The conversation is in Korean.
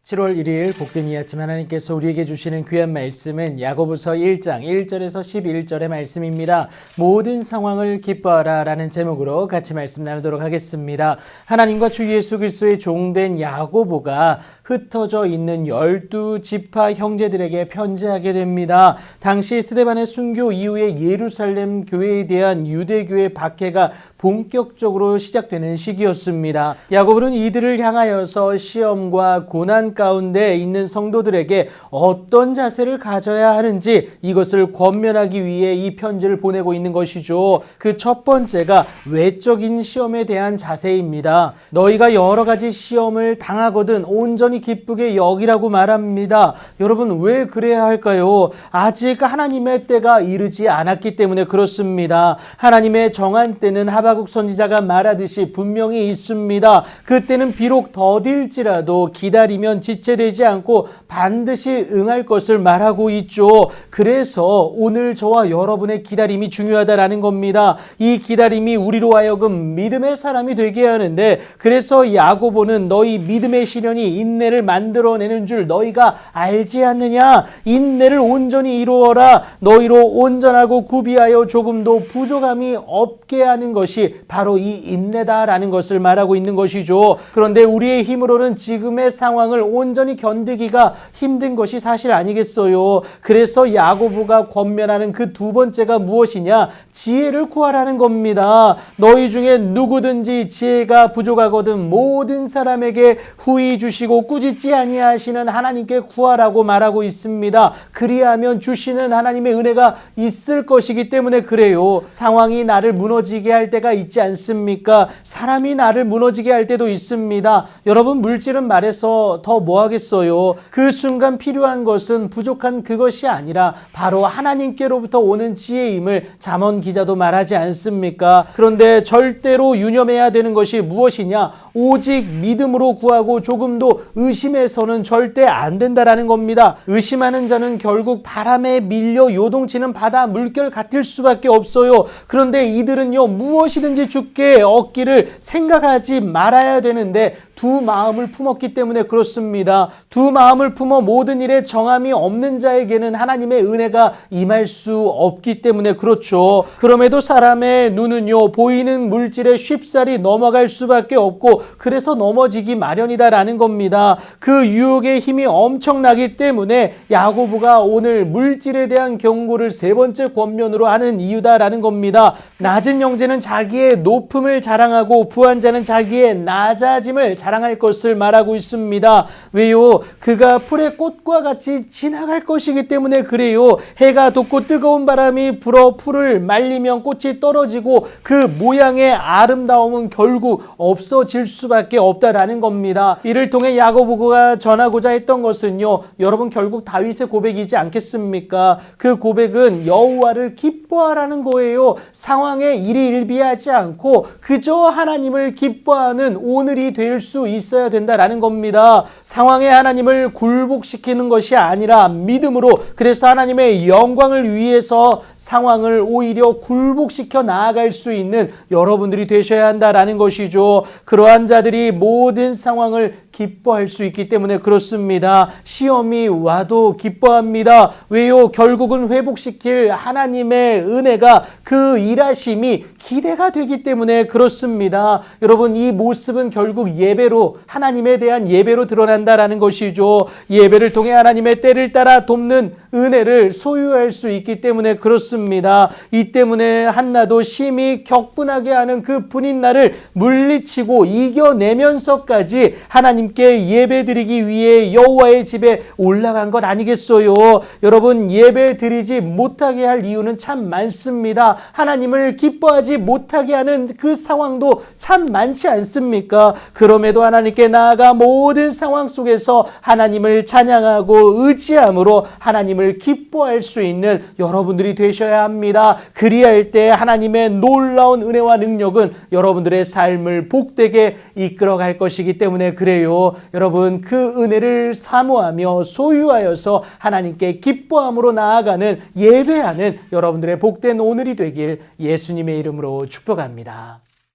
7월 1일 복된 이 아침 하나님께서 우리에게 주시는 귀한 말씀은 야고보서 1장 1절에서 11절의 말씀입니다. 모든 상황을 기뻐하라 라는 제목으로 같이 말씀 나누도록 하겠습니다. 하나님과 주 예수 그리스도의 종된 야고보가 흩어져 있는 12지파 형제들에게 편지하게 됩니다. 당시 스데반의 순교 이후에 예루살렘 교회에 대한 유대교의 박해가 본격적으로 시작되는 시기였습니다. 야고보는 이들을 향하여서 시험과 고난 가운데 있는 성도들에게 어떤 자세를 가져야 하는지 이것을 권면하기 위해 이 편지를 보내고 있는 것이죠. 그 첫 번째가 외적인 시험에 대한 자세입니다. 너희가 여러 가지 시험을 당하거든 온전히 기쁘게 여기라고 말합니다. 여러분, 왜 그래야 할까요? 아직 하나님의 때가 이르지 않았기 때문에 그렇습니다. 하나님의 정한 때는 하박국 선지자가 말하듯이 분명히 있습니다. 그때는 비록 더딜지라도 기다리면 지체되지 않고 반드시 응할 것을 말하고 있죠. 그래서 오늘 저와 여러분의 기다림이 중요하다라는 겁니다. 이 기다림이 우리로 하여금 믿음의 사람이 되게 하는데, 그래서 야고보는 너희 믿음의 시련이 인내를 만들어내는 줄 너희가 알지 않느냐? 인내를 온전히 이루어라. 너희로 온전하고 구비하여 조금도 부족함이 없게 하는 것이 바로 이 인내다라는 것을 말하고 있는 것이죠. 그런데 우리의 힘으로는 지금의 상황을 온전히 견디기가 힘든 것이 사실 아니겠어요. 그래서 야고보가 권면하는 그 두 번째가 무엇이냐? 지혜를 구하라는 겁니다. 너희 중에 누구든지 지혜가 부족하거든 모든 사람에게 후히 주시고 꾸짖지 아니하시는 하나님께 구하라고 말하고 있습니다. 그리하면 주시는 하나님의 은혜가 있을 것이기 때문에 그래요. 상황이 나를 무너지게 할 때가 있지 않습니까? 사람이 나를 무너지게 할 때도 있습니다. 여러분, 물질은 말해서 더 뭐 하겠어요? 그 순간 필요한 것은 부족한 그것이 아니라 바로 하나님께로부터 오는 지혜임을 잠언 기자도 말하지 않습니까? 그런데 절대로 유념해야 되는 것이 무엇이냐? 오직 믿음으로 구하고 조금도 의심해서는 절대 안 된다라는 겁니다. 의심하는 자는 결국 바람에 밀려 요동치는 바다 물결 같을 수밖에 없어요. 그런데 이들은요, 무엇이든지 주께 얻기를 생각하지 말아야 되는데 두 마음을 품었기 때문에 그렇습니다. 두 마음을 품어 모든 일에 정함이 없는 자에게는 하나님의 은혜가 임할 수 없기 때문에 그렇죠. 그럼에도 사람의 눈은요, 보이는 물질에 쉽사리 넘어갈 수밖에 없고 그래서 넘어지기 마련이다라는 겁니다. 그 유혹의 힘이 엄청나기 때문에 야고보가 오늘 물질에 대한 경고를 세 번째 권면으로 하는 이유다라는 겁니다. 낮은 형제는 자기의 높음을 자랑하고 부한 자는 자기의 낮아짐을 자랑할 것을 말하고 있습니다. 왜요? 그가 풀의 꽃과 같이 지나갈 것이기 때문에 그래요. 해가 돋고 뜨거운 바람이 불어 풀을 말리면 꽃이 떨어지고 그 모양의 아름다움은 결국 없어질 수밖에 없다라는 겁니다. 이를 통해 야고보가 전하고자 했던 것은요, 여러분, 결국 다윗의 고백이지 않겠습니까? 그 고백은 여호와를 기뻐하라는 거예요. 상황에 일희일비하지 않고 그저 하나님을 기뻐하는 오늘이 될 수 있어야 된다라는 겁니다. 상황에 하나님을 굴복시키는 것이 아니라 믿음으로, 그래서 하나님의 영광을 위해서 상황을 오히려 굴복시켜 나아갈 수 있는 여러분들이 되셔야 한다라는 것이죠. 그러한 자들이 모든 상황을 기뻐할 수 있기 때문에 그렇습니다. 시험이 와도 기뻐합니다. 왜요? 결국은 회복시킬 하나님의 은혜가, 그 일하심이 기대가 되기 때문에 그렇습니다. 여러분, 이 모습은 결국 예배로, 하나님에 대한 예배로 드러난다라는 것이죠. 예배를 통해 하나님의 때를 따라 돕는 은혜를 소유할 수 있기 때문에 그렇습니다. 이 때문에 한나도 심히 격분하게 하는 그 분인날을 물리치고 이겨내면서까지 하나님께 예배드리기 위해 여호와의 집에 올라간 것 아니겠어요? 여러분, 예배 드리지 못하게 할 이유는 참 많습니다. 하나님을 기뻐하지 못하게 하는 그 상황도 참 많지 않습니까? 그럼에도 하나님께 나아가 모든 상황 속에서 하나님을 찬양하고 의지함으로 하나님을 기뻐할 수 있는 여러분들이 되셔야 합니다. 그리할 때 하나님의 놀라운 은혜와 능력은 여러분들의 삶을 복되게 이끌어갈 것이기 때문에 그래요. 여러분, 그 은혜를 사모하며 소유하여서 하나님께 기뻐함으로 나아가는, 예배하는 여러분들의 복된 오늘이 되길 예수님의 이름으로 축복합니다.